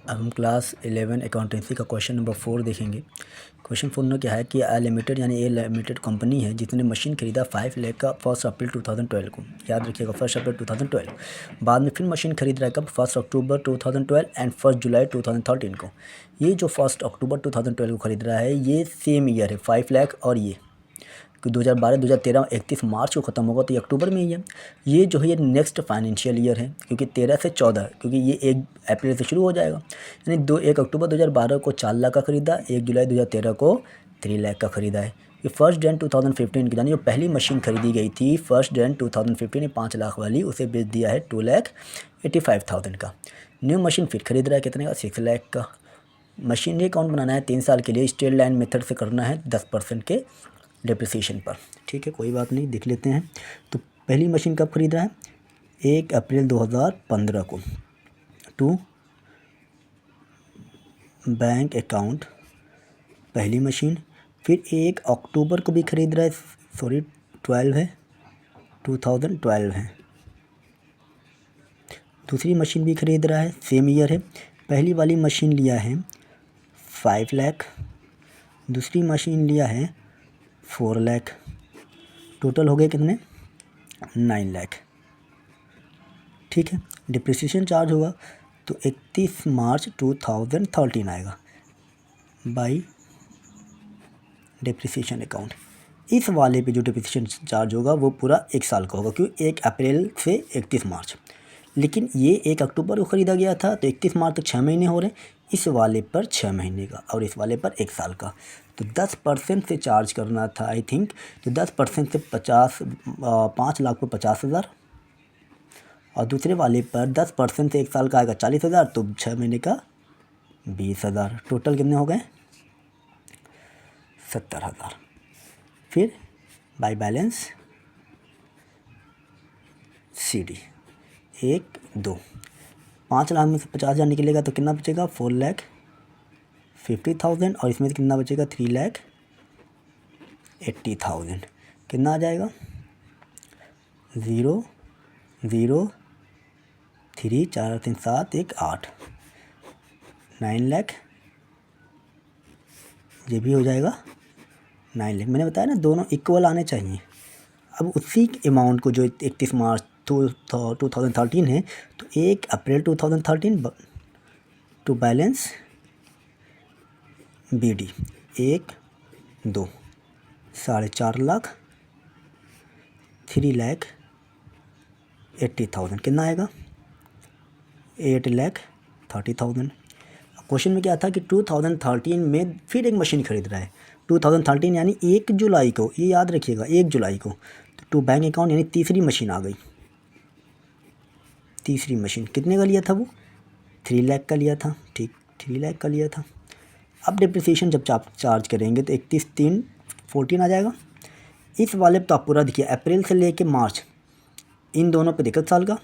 अब हम class 11 accountancy का क्वेश्चन नंबर 4 देखेंगे। क्वेश्चन 4 में क्या है कि ए लिमिटेड यानी ए लिमिटेड कंपनी है जिसने मशीन खरीदा 5 लाख का 1 अप्रैल 2012 को। याद रखिएगा 1 अप्रैल 2012। बाद में फिर मशीन खरीद रहा है कब 1 अक्टूबर 2012 एंड 1 जुलाई 2013 को। ये जो 1 अक्टूबर 2012 को खरीद रहा है ये सेम ईयर है 5 लाख, और ये 2012 2013 31 मार्च को ख़त्म होगा तो ये अक्टूबर में ही है। ये जो है ये नेक्स्ट फाइनेंशियल ईयर है क्योंकि 13 से 14, क्योंकि ये 1 अप्रैल से शुरू हो जाएगा। यानी 1 अक्टूबर 2012 को 4 लाख का ख़रीदा, 1 जुलाई 2013 को 3 लाख का ख़रीदा है। ये 1 जनवरी 2015 की यानी जो पहली मशीन खरीदी गई थी 1 जनवरी 2015 में 5 लाख वाली, उसे बेच दिया है 2,85,000 का। न्यू मशीन फिर खरीद रहा है कितने का 6 लाख का। मशीनरी अकाउंट बनाना है 3 साल के लिए, स्ट्रेट लाइन मेथड से करना है 10% के डिप्रिसिएशन पर। ठीक है, कोई बात नहीं, देख लेते हैं। तो पहली मशीन कब खरीद रहा है 1 अप्रैल 2015 को टू बैंक अकाउंट पहली मशीन। फिर 1 अक्टूबर को भी खरीद रहा है, सॉरी 12 है 2012 है। दूसरी मशीन भी खरीद रहा है, सेम ईयर है। पहली वाली मशीन लिया है 5 लाख, दूसरी मशीन लिया है 4 लाख, टोटल हो गए कितने 9 लाख। ठीक है, डिप्रिसिएशन चार्ज होगा तो 31 मार्च 2013 आएगा बाई डिप्रिसिएशन अकाउंट। इस वाले पे जो डिप्रिसिएशन चार्ज होगा वो पूरा 1 साल का होगा क्योंकि 1 अप्रैल से 31 मार्च। लेकिन ये 1 अक्टूबर को ख़रीदा गया था तो 31 मार्च तक 6 महीने हो रहे, इस वाले पर 6 महीने का और इस वाले पर 1 साल का। तो 10% से चार्ज करना था आई थिंक, तो 10% से 5 लाख पर 50,000 और दूसरे वाले पर 10% से 1 साल का आएगा 40,000, तो 6 महीने का 20,000। टोटल कितने हो गए 70,000। फिर बाय बैलेंस CD 1 2 5 लाख में से 50,000 निकलेगा तो कितना बचेगा 4,50,000 और इसमें से कितना बचेगा 3,80,000। कितना आ जाएगा 0 0 3 4 3 7 1 8 9 लाख। ये भी हो जाएगा 9 लाख। मैंने बताया ना दोनों इक्वल आने चाहिए। अब उसी अमाउंट को जो 31 मार्च 2013 है तो 1 अप्रैल 2013 टू बैलेंस BD 1 2 4.5 लाख 3,80,000 कितना आएगा 8,30,000। क्वेश्चन में क्या था कि 2013 में फिर एक मशीन खरीद रहा है 2013 यानी 1 जुलाई को, ये याद रखिएगा 1 जुलाई को। तो टू बैंक अकाउंट यानी तीसरी मशीन आ गई। तीसरी मशीन कितने का लिया था वो 3 लाख का लिया था। ठीक 3 लाख का लिया था। अब डिप्रिसिएशन जब चार्ज करेंगे तो 31/3/14 आ जाएगा। इस वाले तो आप पूरा देखिए अप्रैल से लेके मार्च इन दोनों पे देखो साल का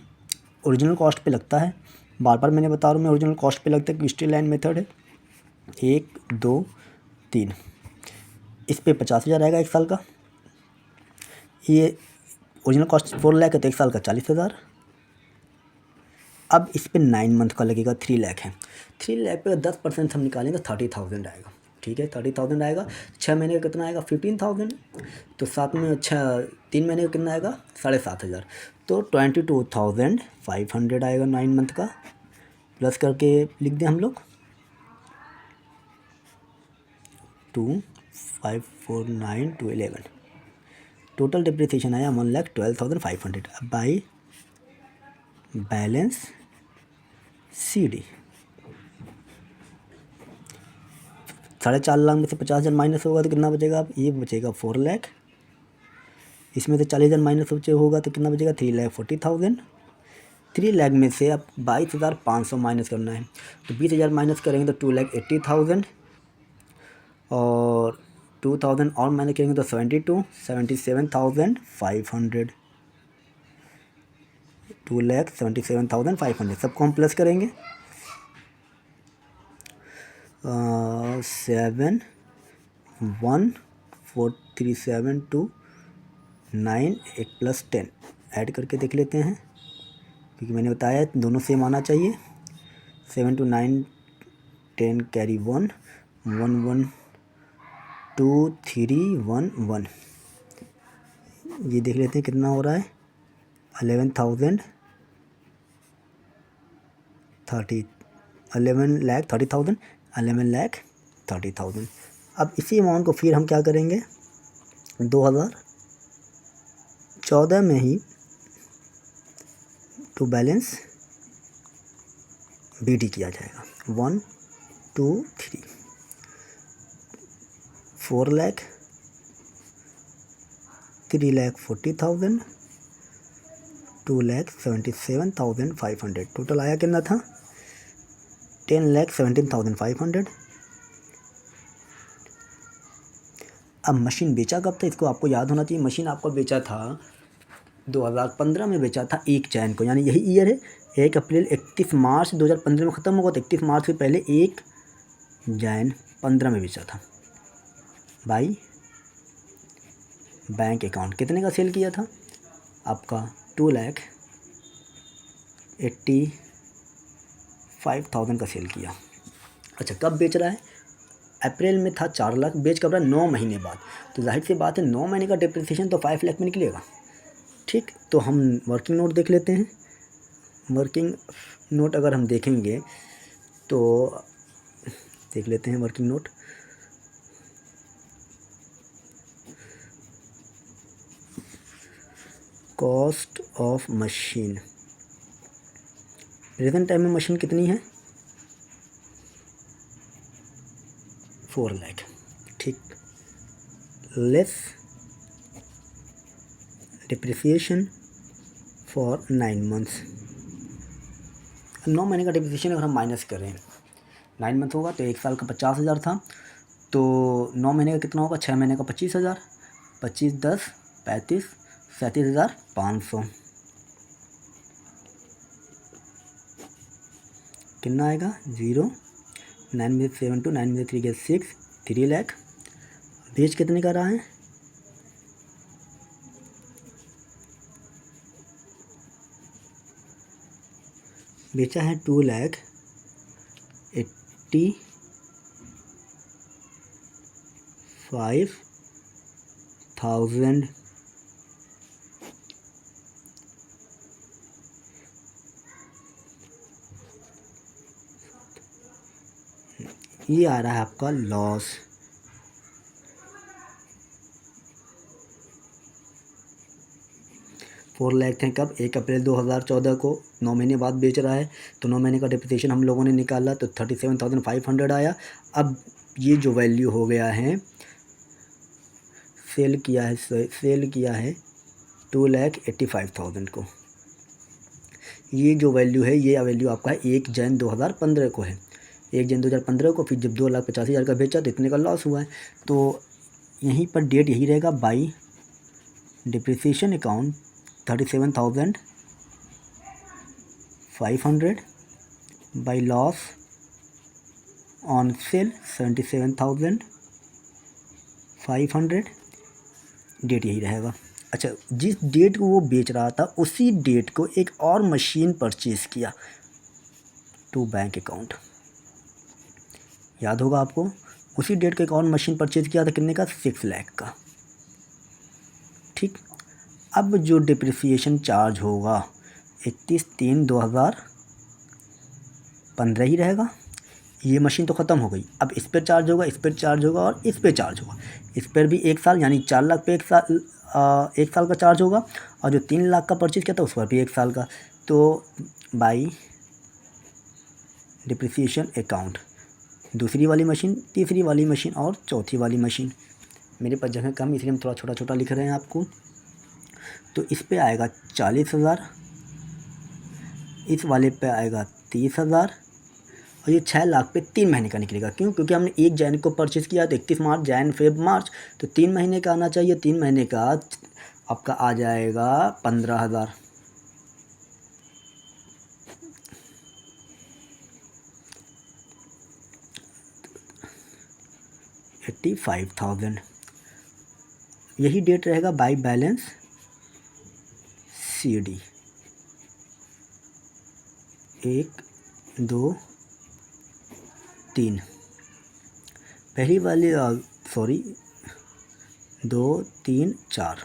ओरिजिनल कॉस्ट पे लगता है। बार बार मैंने बता रहा हूँ मैं ओरिजिनल कॉस्ट पे लगता है कि स्ट्रेट लाइन मेथड है। 1 2 3 इस पे 50,000 आएगा 1 साल का। ये ओरिजिनल कॉस्ट 4 लाख है तो 1 साल का 40,000। अब इस पे 9 मंथ का लगेगा 3 लाख है। 3 लाख पे 10% हम निकालेंगे 30,000 आएगा। ठीक है 30,000 आएगा। 6 महीने का कितना आएगा 15,000। तो 7 में 3 महीने का कितना आएगा 7,500। तो 22,500 आएगा 9 मंथ का। प्लस करके लिख दें हम लोग 2 5 4 9 2 11। टोटल डिप्रिसिएशन आया 1,12,500 बाई बैलेंस CD 4.5 लाख में से 50,000 माइनस होगा तो कितना बचेगा अब ये बचेगा 4 लाख। इसमें से 40,000 माइनस होगा तो कितना बचेगा 3,40,000। 3 लाख में से अब 22,500 माइनस करना है तो 20,000 माइनस करेंगे तो 2,80,000 और 2,000 और माइनस करेंगे तो 77,500। 2,77,500 सबको हम प्लस करेंगे 7 1 4 3 7 2 9 1 + 10 ऐड करके देख लेते हैं क्योंकि मैंने बताया दोनों सेम आना चाहिए। 7 to 9 10 कैरी 1 1 1 2 3 1 1। ये देख लेते हैं कितना हो रहा है, 11,30,000 11,30,000। अब इसी अमाउंट को फिर हम क्या करेंगे, 2014 में ही टू बैलेंस BD किया जाएगा। 1 2 3 4 लाख 3,40,000 2,77,500। टोटल आया कितना था, 10,17,500। अब मशीन बेचा कब था, इसको आपको याद होना चाहिए। मशीन आपको बेचा था 2015 में बेचा था 1 जैन को, यानी यही ईयर है। 1 अप्रैल 31 मार्च 2015 में ख़त्म होगा, तो 31 मार्च से पहले 1 जैन 15 में बेचा था। बाई बैंक अकाउंट कितने का सेल किया था आपका, 2,85,000 का सेल किया। अच्छा, कब बेच रहा है, अप्रैल में था 4 लाख, बेच कब रहा है, 9 महीने बाद। तो जाहिर सी बात है 9 महीने का डिप्रिसिएशन तो 5 लाख में निकलेगा। ठीक, तो हम वर्किंग नोट देख लेते हैं। वर्किंग नोट अगर हम देखेंगे तो देख लेते हैं working note. Cost of machine, present time में मशीन कितनी है, 4 लाख। ठीक, लेस डिप्रिसिएशन फॉर 9 मंथ्स। 9 महीने का डिप्रिसिएशन अगर हम माइनस करें, 9 मंथ होगा तो 1 साल का 50,000 था, तो 9 महीने का कितना होगा, 6 महीने का 25,000, 25 10 35 37,500। कितना आएगा, 0 9 में 7 2 9 में 3 के 6 3 लाख। बेच कितने का रहा है, बेचा है 2,85,000। ये आ रहा है आपका लॉस। फोर लाख थे कब, 1 अप्रैल 2014 को, 9 महीने बाद बेच रहा है, तो 9 महीने का डिप्रिसिएशन हम लोगों ने निकाला तो 37,500 आया। अब ये जो वैल्यू हो गया है, सेल किया है 2,85,000 को। ये जो वैल्यू है, ये वैल्यू आपका है 1 जनवरी 2015 को है, 1 जनवरी 2015 को। फिर जब 2,85,000 का बेचा तो इतने का लॉस हुआ है। तो यहीं पर डेट यही रहेगा, by depreciation account 37,500 by loss on sale 77,500, date यही रहेगा। अच्छा, जिस डेट को वो बेच रहा था उसी डेट को एक और मशीन परचेज़ किया टू बैंक अकाउंट, याद होगा आपको। उसी डेट को एक और मशीन परचेज़ किया था, कितने का, 6 लाख का। ठीक, अब जो डिप्रिसिएशन चार्ज होगा 31/3/2015 ही रहेगा। ये मशीन तो ख़त्म हो गई, अब इस पर चार्ज होगा, इस पर चार्ज होगा और इस पर चार्ज होगा। इस पर भी 1 साल, यानी 4 लाख पे 1 साल का चार्ज होगा, और जो 3 लाख का परचेज़ किया था उस पर भी 1 साल का। तो बाई डिप्रिसिएशन अकाउंट, दूसरी वाली मशीन, तीसरी वाली मशीन और चौथी वाली मशीन। मेरे पास जगह कम इसलिए हम थोड़ा छोटा छोटा लिख रहे हैं आपको। तो इस पे आएगा 40,000, इस वाले पे आएगा 30,000, और ये 6 लाख पे 3 महीने का निकलेगा। क्यों, क्योंकि हमने 1 जनवरी को परचेज़ किया तो 31 मार्च, जैन फेब मार्च, तो 3 महीने का आना चाहिए। 3 महीने का आपका आ जाएगा 15,000। 85,000, यही डेट रहेगा बाई बैलेंस CD 1 2 3 पहली वाली सॉरी 2 3 4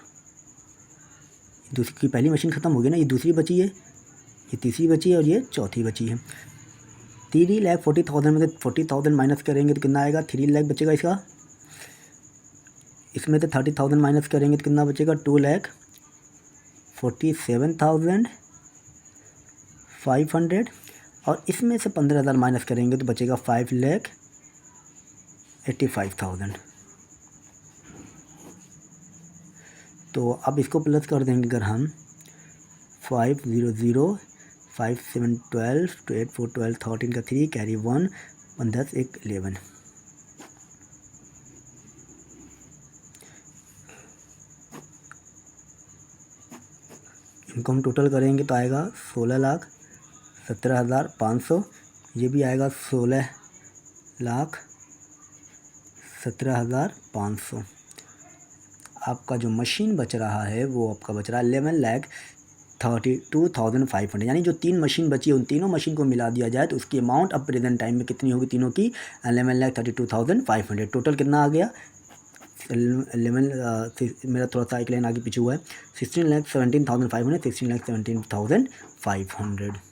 दूसरी की पहली मशीन ख़त्म हो गई ना, ये दूसरी बची है, ये तीसरी बची है और ये चौथी बची है। 3,40,000 में से 40,000 माइनस करेंगे तो कितना आएगा, 3 लाख बचेगा इसका। इसमें से 30,000 माइनस करेंगे तो कितना बचेगा, 2,47,500 और इसमें से 15,000 माइनस करेंगे तो बचेगा 5,85,000। तो अब इसको प्लस कर देंगे अगर हम 500 5 7 12 2 8 4 12 13 का 3 कैरी 1 1 10 1 11। इनको हम टोटल करेंगे तो आएगा 16,17,500। ये भी आएगा 16,17,500। आपका जो मशीन बच रहा है वो आपका बच रहा है 11,32,500। यानी जो 3 मशीन बची है उन तीनों मशीन को मिला दिया जाए तो उसकी अमाउंट अब प्रेजेंट टाइम में कितनी होगी, तीनों की 11,32,500। टोटल कितना आ गया 11 मेरा थोड़ा सा एक लाइन आगे पीछे हुआ है, 16,17,500 16,17,500।